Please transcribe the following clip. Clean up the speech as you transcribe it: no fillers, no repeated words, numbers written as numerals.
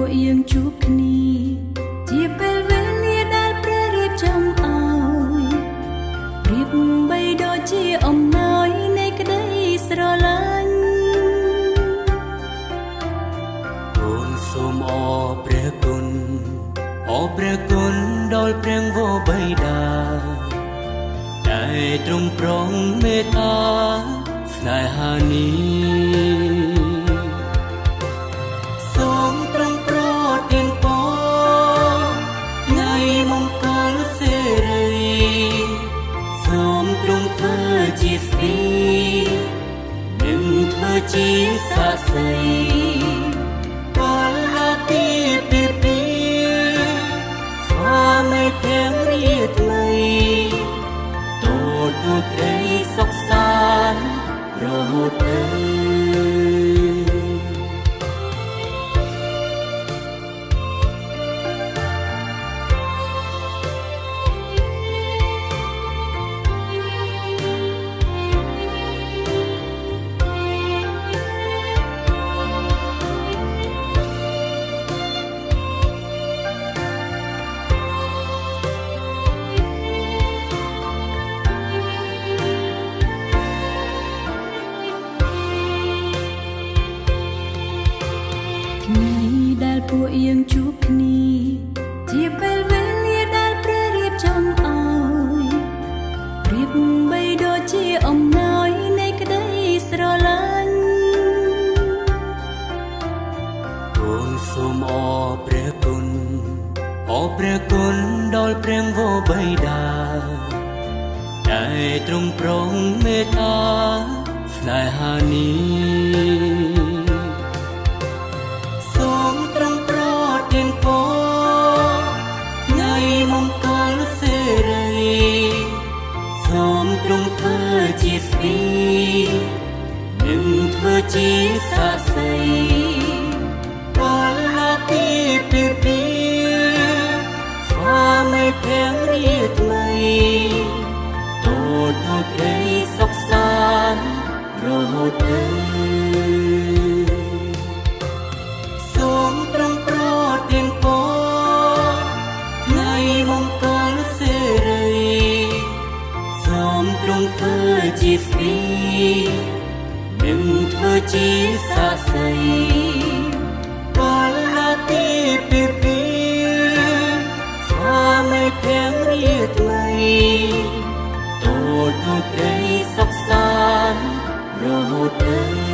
ពួកយើងជួបគ្នាជាពេលវេលាដែលព្រះរៀបចំឲ្យប្រៀបបីដូចជាអំណោយនៃក្តីស្រឡាញ់អូនសូមអរព្រះគុណអរព្រះគុណដល់ព្រះវរបិតាដែលទ្រង់ប្រងមេត្តាស្នេហានេះសូមទ្រង់ប្រទានពរថ្ងៃមង្គលសិរីសូមទ្រង់ធ្វើជាស្ពាយនិងធ្វើជាសាក្សីពលពីពីស្វាមីទាំងរាថ្មីទូត្រីសុខសាន្តរហូតទៅថ្ងៃដែលពួកយើងជួបគ្នាជាពេលវេលាដែលព្រះរៀបចំឲ្យប្រៀបបីដូចជាអំណោយនៃក្តីស្រឡាញ់អូនសូមអរព្រះគុណអរព្រះគុណដល់ព្រះវរបិតាដែលទ្រង់ប្រងមេត្តាស្នេហានេះសូមទ្រង់ប្រទានពរថ្ងៃមង្គលសិរីសូមទ្រង់ធ្វើជាស្ពាយនិងធ្វើជាសាក្សីពលពីស្វាមីទាំងរាថ្មីទូត្រីសុខសាន្តរហូតទៅសូមទ្រង់ប្រទានពរថ្ងៃមង្គលសិរីសូមទ្រង់ធ្វើជាស្ពាយនិងធ្វើជាសាក្សីពលពីស្វាមីទាំងរាថ្មីទូត្រីសុខសាន្តរហូតទៅ